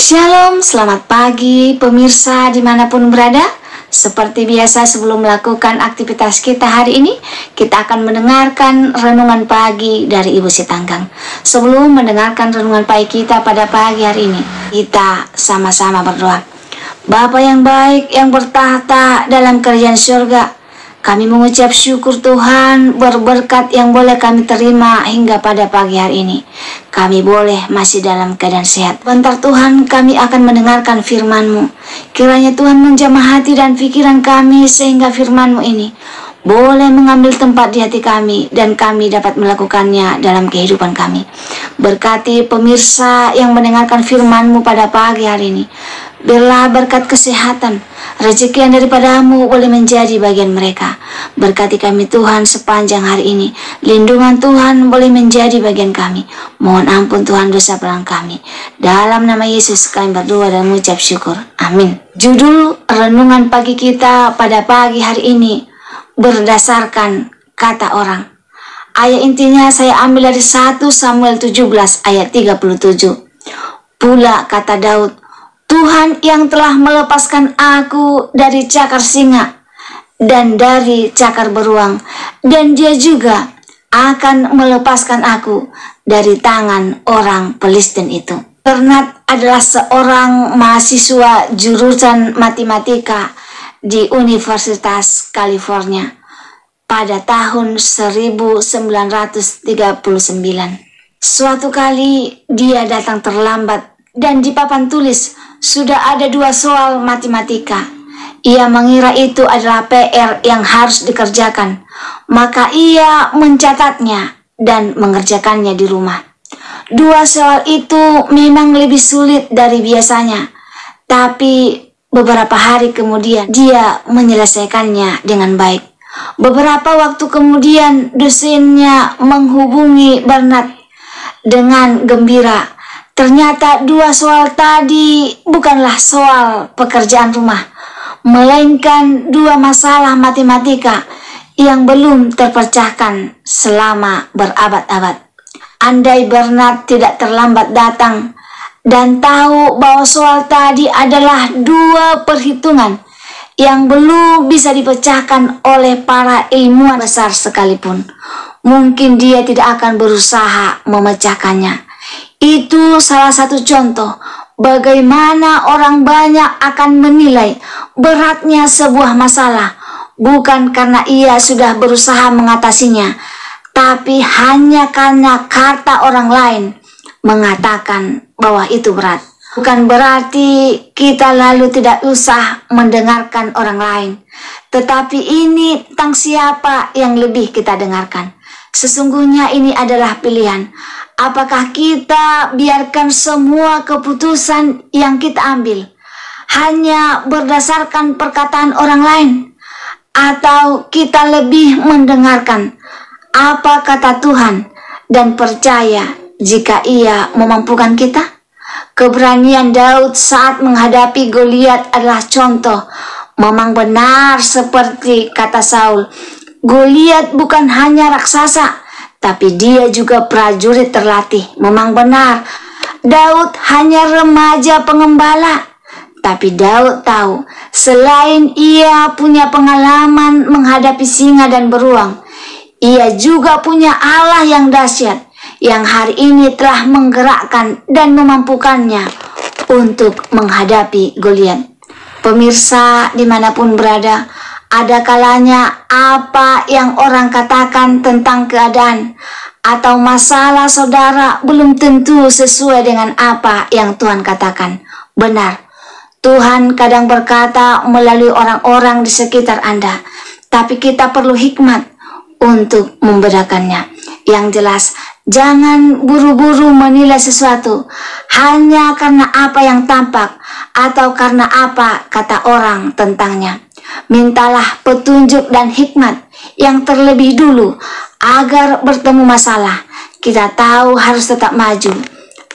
Shalom, selamat pagi pemirsa dimanapun berada. Seperti biasa sebelum melakukan aktivitas kita hari ini, kita akan mendengarkan renungan pagi dari Ibu Sitanggang. Sebelum mendengarkan renungan pagi kita pada pagi hari ini, kita sama-sama berdoa. Bapa yang baik yang bertahta dalam kerajaan surga, kami mengucap syukur Tuhan berberkat yang boleh kami terima hingga pada pagi hari ini. Kami boleh masih dalam keadaan sehat. Bentar Tuhan, kami akan mendengarkan firman-Mu. Kiranya Tuhan menjamah hati dan pikiran kami sehingga firman-Mu ini boleh mengambil tempat di hati kami dan kami dapat melakukannya dalam kehidupan kami. Berkati pemirsa yang mendengarkan firman-Mu pada pagi hari ini. Biarlah berkat kesehatan, rezeki yang daripada-Mu boleh menjadi bagian mereka. Berkati kami Tuhan sepanjang hari ini. Lindungan Tuhan boleh menjadi bagian kami. Mohon ampun Tuhan dosa pelanggan kami. Dalam nama Yesus kami berdoa dan mengucap syukur. Amin. Judul renungan pagi kita pada pagi hari ini berdasarkan kata orang. Ayat intinya saya ambil dari 1 Samuel 17 ayat 37. Pula kata Daud, Tuhan yang telah melepaskan aku dari cakar singa dan dari cakar beruang, dan Dia juga akan melepaskan aku dari tangan orang Filistin itu. Bernard adalah seorang mahasiswa jurusan matematika di Universitas California pada tahun 1939. Suatu kali dia datang terlambat dan di papan tulis sudah ada 2 soal matematika. Ia mengira itu adalah PR yang harus dikerjakan, maka ia mencatatnya dan mengerjakannya di rumah. 2 soal itu memang lebih sulit dari biasanya, tapi beberapa hari kemudian dia menyelesaikannya dengan baik. Beberapa waktu kemudian dosennya menghubungi Bernard dengan gembira. Ternyata 2 soal tadi bukanlah soal pekerjaan rumah, melainkan 2 masalah matematika yang belum terpecahkan selama berabad-abad. Andai Bernard tidak terlambat datang dan tahu bahwa soal tadi adalah 2 perhitungan yang belum bisa dipecahkan oleh para ilmuwan besar sekalipun, mungkin dia tidak akan berusaha memecahkannya. Itu salah satu contoh bagaimana orang banyak akan menilai beratnya sebuah masalah bukan karena ia sudah berusaha mengatasinya, tapi hanya karena kata orang lain mengatakan bahwa itu berat. Bukan berarti kita lalu tidak usah mendengarkan orang lain, tetapi ini tentang siapa yang lebih kita dengarkan. Sesungguhnya ini adalah pilihan. Apakah kita biarkan semua keputusan yang kita ambil hanya berdasarkan perkataan orang lain, atau kita lebih mendengarkan apa kata Tuhan dan percaya jika Ia memampukan kita? Keberanian Daud saat menghadapi Goliat adalah contoh. Memang benar seperti kata Saul, Goliat bukan hanya raksasa, tapi dia juga prajurit terlatih. Memang benar, Daud hanya remaja pengembala. Tapi Daud tahu, selain ia punya pengalaman menghadapi singa dan beruang, ia juga punya Allah yang dahsyat, yang hari ini telah menggerakkan dan memampukannya untuk menghadapi Goliat. Pemirsa dimanapun berada, ada kalanya apa yang orang katakan tentang keadaan atau masalah saudara belum tentu sesuai dengan apa yang Tuhan katakan. Benar, Tuhan kadang berkata melalui orang-orang di sekitar Anda, tapi kita perlu hikmat untuk membedakannya. Yang jelas, jangan buru-buru menilai sesuatu hanya karena apa yang tampak atau karena apa kata orang tentangnya. Mintalah petunjuk dan hikmat yang terlebih dulu agar bertemu masalah kita tahu harus tetap maju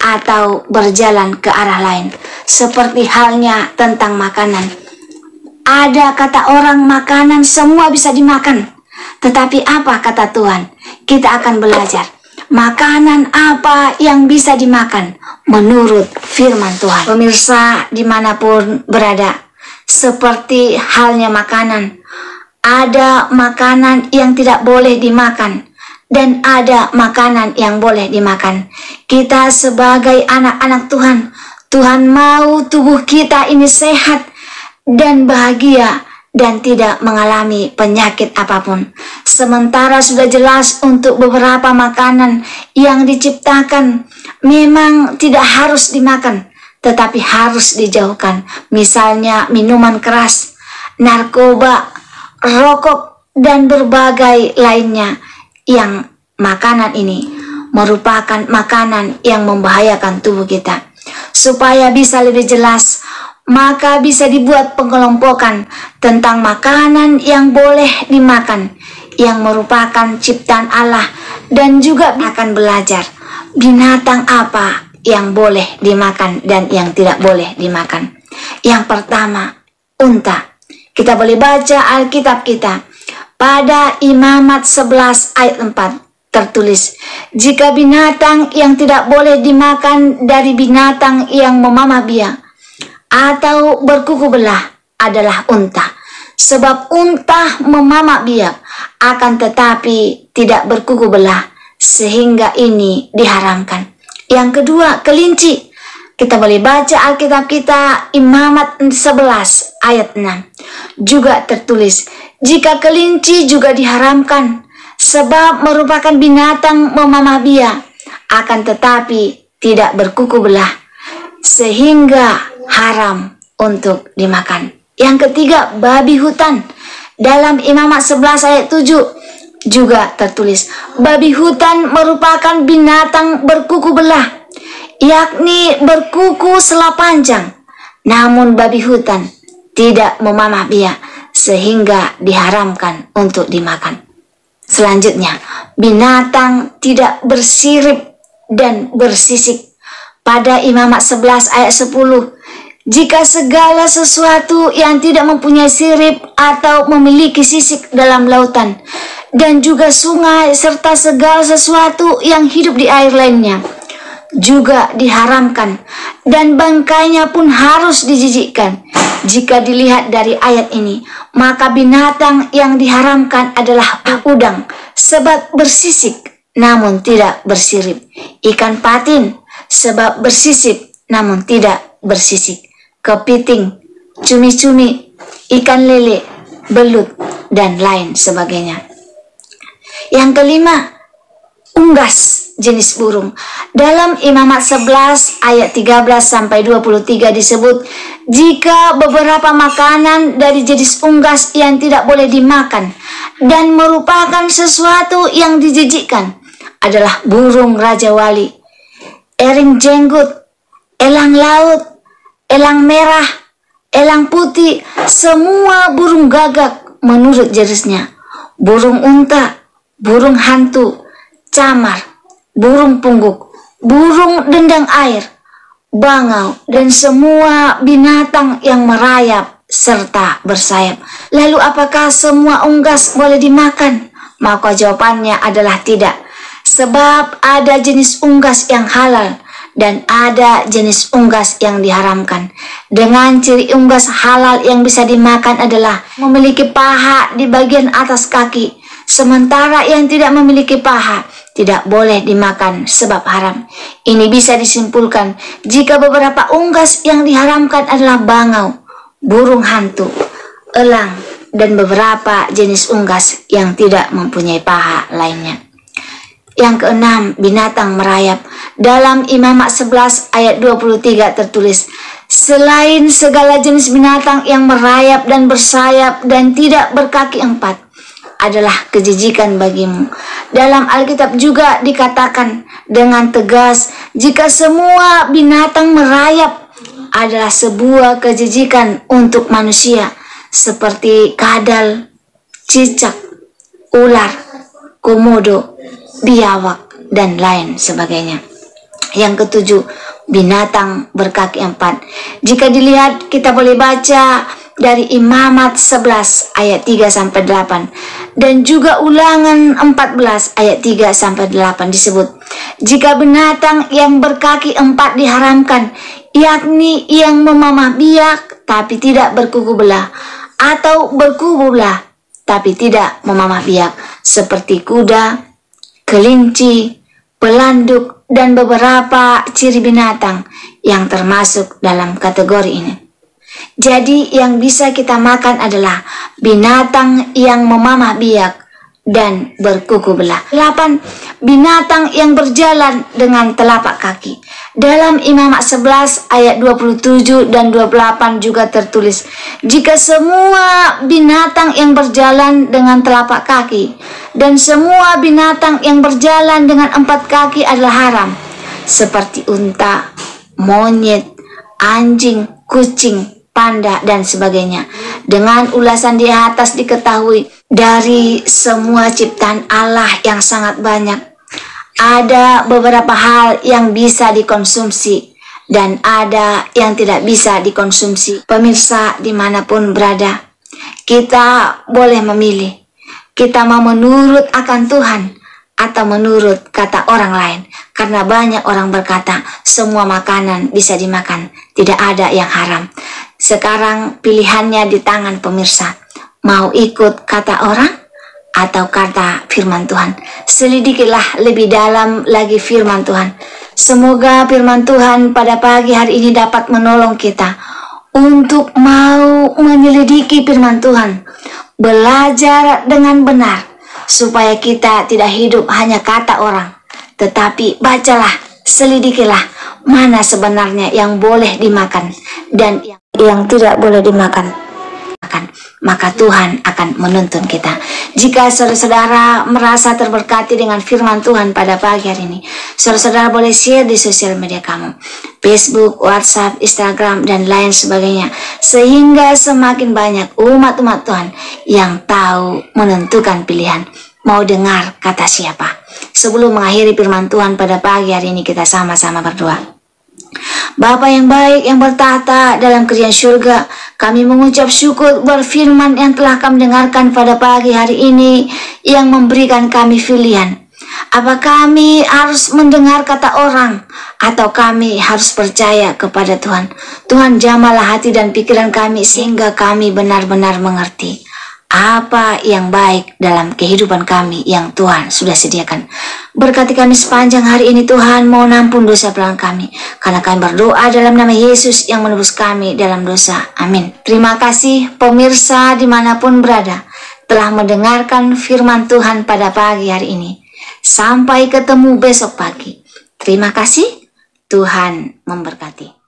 atau berjalan ke arah lain. Seperti halnya tentang makanan. Ada kata orang makanan semua bisa dimakan, tetapi apa kata Tuhan? Kita akan belajar Makanan apa yang bisa dimakan menurut firman Tuhan? Pemirsa dimanapun berada, seperti halnya makanan, ada makanan yang tidak boleh dimakan dan ada makanan yang boleh dimakan. Kita sebagai anak-anak Tuhan, Tuhan mau tubuh kita ini sehat dan bahagia dan tidak mengalami penyakit apapun. Sementara sudah jelas untuk beberapa makanan yang diciptakan memang tidak harus dimakan, tetapi harus dijauhkan. Misalnya minuman keras, narkoba, rokok, dan berbagai lainnya, yang makanan ini merupakan makanan yang membahayakan tubuh kita. Supaya bisa lebih jelas, maka bisa dibuat pengelompokan tentang makanan yang boleh dimakan, yang merupakan ciptaan Allah, dan juga akan belajar binatang apa yang boleh dimakan dan yang tidak boleh dimakan. Yang pertama, unta. Kita boleh baca Alkitab kita pada Imamat 11 ayat 4. Tertulis, jika binatang yang tidak boleh dimakan dari binatang yang memamah biak atau berkuku belah adalah unta. Sebab unta memamah biak, akan tetapi tidak berkuku belah, sehingga ini diharamkan. Yang kedua, kelinci. Kita boleh baca Alkitab kita Imamat 11 ayat 6. Juga tertulis, jika kelinci juga diharamkan, sebab merupakan binatang memamah biak, akan tetapi tidak berkuku belah, sehingga haram untuk dimakan. Yang ketiga, babi hutan. Dalam Imamat 11 ayat 7 juga tertulis, babi hutan merupakan binatang berkuku belah, yakni berkuku sela panjang. Namun babi hutan tidak memamah biak, sehingga diharamkan untuk dimakan. Selanjutnya, binatang tidak bersirip dan bersisik. Pada Imamat 11 ayat 10, jika segala sesuatu yang tidak mempunyai sirip atau memiliki sisik dalam lautan, dan juga sungai serta segala sesuatu yang hidup di air lainnya, juga diharamkan, dan bangkainya pun harus dijijikkan. Jika dilihat dari ayat ini, maka binatang yang diharamkan adalah udang, sebab bersisik namun tidak bersirip. Ikan patin, sebab bersisik namun tidak bersisik. Kepiting, cumi-cumi, ikan lele, belut, dan lain sebagainya. Yang kelima, unggas jenis burung. Dalam Imamat 11 ayat 13 sampai 23 disebut, jika beberapa makanan dari jenis unggas yang tidak boleh dimakan dan merupakan sesuatu yang dijijikkan adalah burung raja wali, ering jenggut, elang laut, elang merah, elang putih, semua burung gagak menurut jenisnya, burung unta, burung hantu, camar, burung pungguk, burung dendang air, bangau, dan semua binatang yang merayap serta bersayap. Lalu apakah semua unggas boleh dimakan? Maka jawabannya adalah tidak. Sebab ada jenis unggas yang halal dan ada jenis unggas yang diharamkan. Dengan ciri unggas halal yang bisa dimakan adalah memiliki paha di bagian atas kaki, sementara yang tidak memiliki paha tidak boleh dimakan sebab haram. Ini bisa disimpulkan jika beberapa unggas yang diharamkan adalah bangau, burung hantu, elang, dan beberapa jenis unggas yang tidak mempunyai paha lainnya. Yang keenam, binatang merayap. Dalam Imamat 11 ayat 23 tertulis, selain segala jenis binatang yang merayap dan bersayap dan tidak berkaki empat adalah kejijikan bagimu. Dalam Alkitab juga dikatakan dengan tegas, jika semua binatang merayap adalah sebuah kejijikan untuk manusia, seperti kadal, cicak, ular, komodo, biawak, dan lain sebagainya. Yang ketujuh, binatang berkaki empat. Jika dilihat, kita boleh baca dari Imamat 11 ayat 3-8 dan juga Ulangan 14 ayat 3-8 disebut, jika binatang yang berkaki 4 diharamkan, yakni yang memamah biak tapi tidak berkuku belah, atau berkuku belah tapi tidak memamah biak, seperti kuda, kelinci, pelanduk, dan beberapa ciri binatang yang termasuk dalam kategori ini. Jadi yang bisa kita makan adalah binatang yang memamah biak dan berkuku belah. 8. Binatang yang berjalan dengan telapak kaki. Dalam Imamat 11 ayat 27 dan 28 juga tertulis, jika semua binatang yang berjalan dengan telapak kaki dan semua binatang yang berjalan dengan 4 kaki adalah haram, seperti unta, monyet, anjing, kucing, panda, dan sebagainya. Dengan ulasan di atas diketahui dari semua ciptaan Allah yang sangat banyak, ada beberapa hal yang bisa dikonsumsi dan ada yang tidak bisa dikonsumsi. Pemirsa dimanapun berada, kita boleh memilih. Kita mau menurut akan Tuhan atau menurut kata orang lain. Karena banyak orang berkata semua makanan bisa dimakan, tidak ada yang haram. Sekarang pilihannya di tangan pemirsa. Mau ikut kata orang atau kata firman Tuhan? Selidikilah lebih dalam lagi firman Tuhan. Semoga firman Tuhan pada pagi hari ini dapat menolong kita untuk mau menyelidiki firman Tuhan, belajar dengan benar, supaya kita tidak hidup hanya kata orang, tetapi bacalah, selidikilah mana sebenarnya yang boleh dimakan dan yang tidak boleh dimakan. Maka Tuhan akan menuntun kita. Jika saudara-saudara merasa terberkati dengan firman Tuhan pada pagi hari ini, saudara-saudara boleh share di sosial media kamu, Facebook, WhatsApp, Instagram, dan lain sebagainya, sehingga semakin banyak umat-umat Tuhan yang tahu menentukan pilihan mau dengar kata siapa. Sebelum mengakhiri firman Tuhan pada pagi hari ini, kita sama-sama berdoa. Bapa yang baik yang bertahta dalam kerajaan surga, kami mengucap syukur berfirman yang telah kami dengarkan pada pagi hari ini, yang memberikan kami pilihan. Apa kami harus mendengar kata orang atau kami harus percaya kepada Tuhan? Tuhan, jamahlah hati dan pikiran kami sehingga kami benar-benar mengerti apa yang baik dalam kehidupan kami yang Tuhan sudah sediakan. Berkati kami sepanjang hari ini Tuhan, mohon ampun dosa pelanggan kami, karena kami berdoa dalam nama Yesus yang menebus kami dalam dosa. Amin. Terima kasih pemirsa dimanapun berada telah mendengarkan firman Tuhan pada pagi hari ini. Sampai ketemu besok pagi. Terima kasih. Tuhan memberkati.